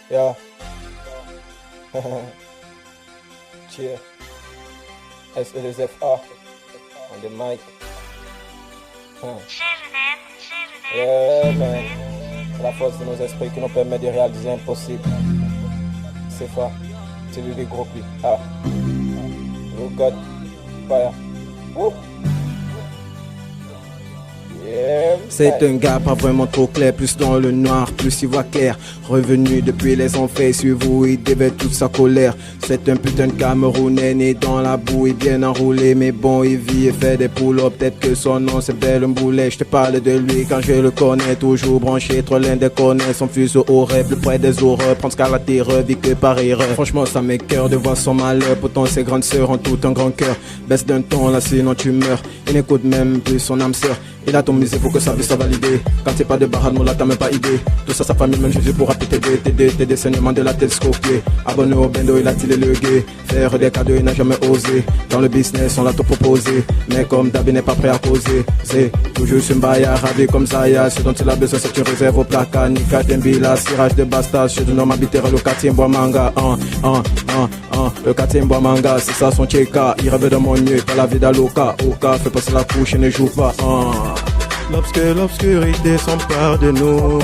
Yeah. Cheer. SLSFA on the mic. Yeah, man. La force de nos esprits qui nous permet de réaliser l'impossible. C'est ça. C'est lui des gros plis. Ah. Oh God. Fire. Woo. C'est un gars pas vraiment trop clair, plus dans le noir, plus il voit clair. Revenu depuis les enfers, sur vous il dévait toute sa colère. C'est un putain de Camerounais né dans la boue et bien enroulé. Mais bon il vit et fait des poulots, peut-être que son nom c'est Boulet. Je te parle de lui quand je le connais, toujours branché, trop loin des connaît. Son fuseau aurait plus près des horreurs, prendre qu'à la terreur, vit que par erreur. Franchement ça m'écoeure de voir son malheur, pourtant ses grandes sœurs ont tout un grand cœur. Baisse d'un ton là sinon tu meurs, il n'écoute même plus son âme sœur. Il a ton musée pour que sa vie soit validée. Quand c'est pas de barade, moi là t'as même pas idée. Tout ça sa famille, même Jésus pourra t'aider. Tes saignements de la tête scopée. Abonné au bendo, il a tiré le guet. Faire des cadeaux, il n'a jamais osé. Dans le business, on l'a tout proposé. Mais comme Dabi n'est pas prêt à causer, c'est toujours sur Mbaya, ravi comme Zaya. Ce dont il a besoin, c'est une réserve au placard. Nika Dembila, cirage de basta. Je donne ma bitère, le quartier bois manga. Le quartier bois manga, c'est ça son tcheka. Il rêve de mon mieux, pas la vie d'Aloka. Oka, fait passer la couche et ne joue pas. Lorsque l'obscurité s'empare de nous,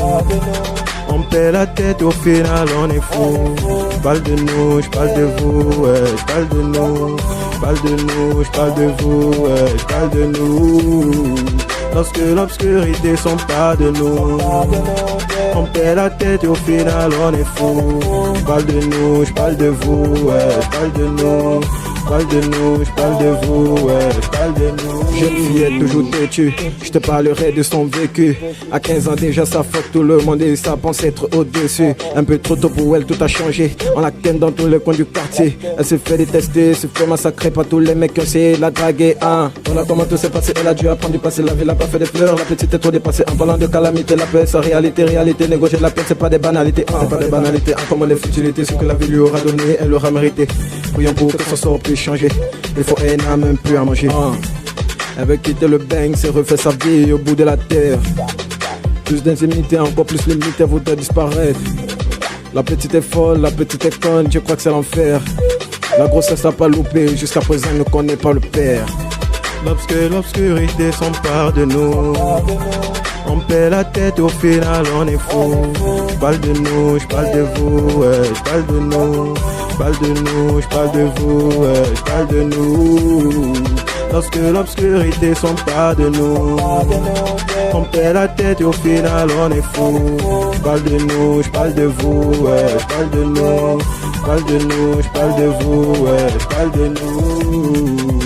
on perd la tête, au final on est fou. J'parle de nous, j'parle de vous, ouais, j'parle de nous. J'parle de nous, j'parle de vous, ouais, j'parle de nous. Lorsque l'obscurité s'empare de nous, on perd la tête et au final on est fou. J'parle de nous, j'parle de vous, ouais, j'parle de nous. J'parle de nous, j'parle de vous, ouais, j'parle de nous. Jeune fille est toujours têtue, je te parlerai de son vécu. À 15 ans déjà ça fuck tout le monde et ça pense être au-dessus. Un peu trop tôt pour elle, tout a changé. On la ken dans tous les coins du quartier. Elle se fait détester, se fait massacrer par tous les mecs qui ont essayé de la draguer. On a comment tout s'est passé, elle a dû apprendre du passé. La ville a pas fait des fleurs, la petite est trop dépassée. En parlant de calamité, la paix, sa réalité, négocier de la paix, c'est pas des banalités. C'est pas des banalités, comme les futilités, ce que la vie lui aura donné, elle aura mérité. Prions pour que son sort puisse changer. Il faut elle n'a même plus à manger. Elle veut quitter le bang, c'est refaire sa vie au bout de la terre. Plus d'intimité, encore plus limite, elle voudrait disparaître. La petite est folle, la petite est conne, je crois que c'est l'enfer. La grossesse n'a pas loupé, jusqu'à présent elle ne connaît pas le père. Lorsque l'obscurité s'empare de nous, on perd la tête, au final on est fou. J'parle de nous, j'parle de vous, ouais, j'parle de nous. J'parle de nous, j'parle de vous, ouais, j'parle de nous. Lorsque l'obscurité s'empare de nous, on perd la tête et au final on est fou. J'parle de nous, j'parle de vous, ouais, j'parle de nous. J'parle de nous, j'parle de vous, ouais, j'parle de nous.